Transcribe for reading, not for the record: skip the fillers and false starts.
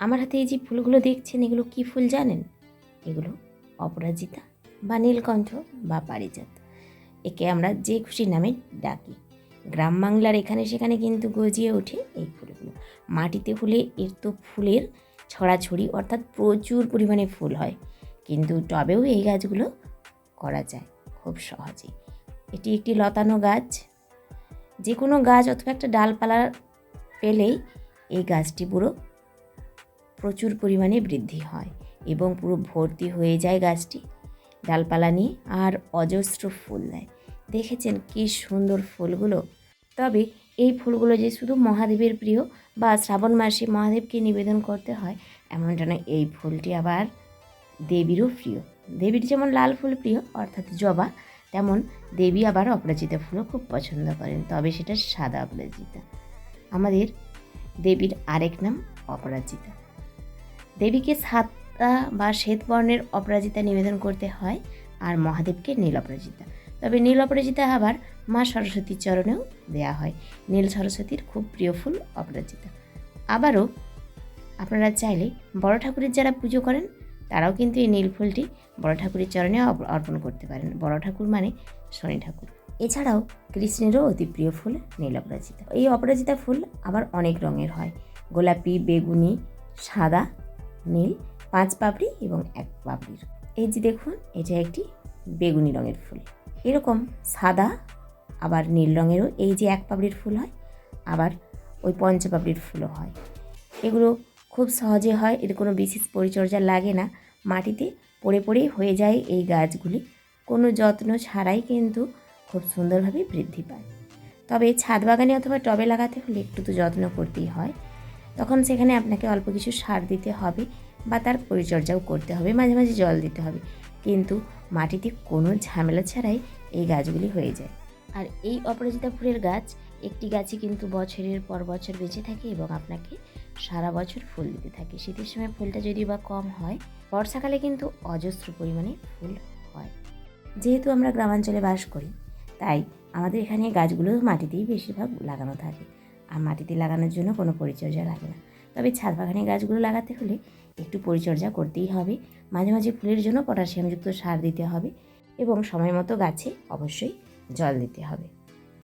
আমার হাতে এই যে ফুলগুলো দেখছেন, এগুলো কি ফুল জানেন? এগুলো অপরাজিতা বা নীলকণ্ঠ বা পারিজাত। একে আমরা যে খুশি নামে ডাকি। গ্রাম বাংলার এখানে সেখানে কিন্তু গজিয়ে ওঠে এই ফুলগুলো। মাটিতে হলে এর তো ফুলের ছড়াছড়ি, অর্থাৎ প্রচুর পরিমাণে ফুল হয়, কিন্তু টবেও এই গাছগুলো করা যায় খুব সহজেই। এটি একটি লতানো গাছ। যে কোনো গাছ অথবা একটা ডালপালা পেলেই এই গাছটি পুরো প্রচুর পরিমাণে বৃদ্ধি হয় এবং পুরো ভর্তি হয়ে যায় গাছটি ডালপালা নিয়ে, আর অজস্র ফুল দেয়। দেখেছেন কি সুন্দর ফুলগুলো? তবে এই ফুলগুলো যে শুধু মহাদেবের প্রিয় বা শ্রাবণ মাসে মহাদেবকে নিবেদন করতে হয় এমনটা নয়, এই ফুলটি আবার দেবীরও প্রিয়। দেবীর যেমন লাল ফুল প্রিয় অর্থাৎ জবা, তেমন দেবী আবার অপরাজিতা ফুলও খুব পছন্দ করেন, তবে সেটা সাদা অপরাজিতা। আমাদের দেবীর আরেক নাম অপরাজিতা। দেবীকে সাদা বা শ্বেত বর্ণের অপরাজিতা নিবেদন করতে হয়, আর মহাদেবকে নীল অপরাজিতা। তবে নীল অপরাজিতা আবার মা সরস্বতীর চরণেও দেয়া হয়। নীল সরস্বতীর খুব প্রিয় ফুল অপরাজিতা। আবারও আপনারা চাইলে বড় ঠাকুরের যারা পুজো করেন তারাও কিন্তু এই নীল ফুলটি বড় ঠাকুরের চরণে অর্পণ করতে পারেন। বড় ঠাকুর মানে শনি ঠাকুর। এছাড়াও কৃষ্ণেরও অতি প্রিয় ফুল নীল অপরাজিতা। এই অপরাজিতা ফুল আবার অনেক রঙের হয়, গোলাপি, বেগুনি, সাদা, নীল, 5 পাপড়ি এবং 1 পাপড়ির। এই যে দেখুন, এটা একটি বেগুনি রঙের ফুল। এরকম সাদা আবার নীল রঙেরও এই যে 1 পাপড়ির ফুল হয়, আবার ওই 5 পাপড়ির ফুলও হয়। এগুলো খুব সহজে হয়, এর কোনো বিশেষ পরিচর্যা লাগে না, মাটিতে পড়ে পড়েই হয়ে যায় এই গাছগুলি। কোনো যত্ন ছাড়াই কিন্তু খুব সুন্দরভাবে বৃদ্ধি পায়। তবে ছাদ বাগানে অথবা টবে লাগাতে হলে একটু তো যত্ন করতেই হয়। তখন সেখানে আপনাকে অল্প কিছু সার দিতে হবে বা তার পরিচর্যাও করতে হবে, মাঝে মাঝে জল দিতে হবে, কিন্তু মাটিতে কোনো ঝামেলা ছাড়াই এই গাছগুলি হয়ে যায়। আর এই অপরাজিতা ফুলের গাছ একটি গাছই কিন্তু বছরের পর বছর বেঁচে থাকে এবং আপনাকে সারা বছর ফুল দিতে থাকে। শীতের সময় ফুলটা যদিও বা কম হয়, বর্ষাকালে কিন্তু অজস্র পরিমাণে ফুল হয়। যেহেতু আমরা গ্রামাঞ্চলে বাস করি, তাই আমাদের এখানে গাছগুলো মাটিতেই বেশিরভাগ লাগানো থাকে, আর মাটিতে লাগানোর জন্য কোনো পরিচর্যা লাগে না। তবে ছাদ বাগানে গাছগুলো লাগাতে হলে একটু পরিচর্যা করতেই হবে, মাঝে মাঝে ফুলের জন্য পটাশিয়ামযুক্ত সার দিতে হবে এবং সময় মতো গাছে অবশ্যই জল দিতে হবে।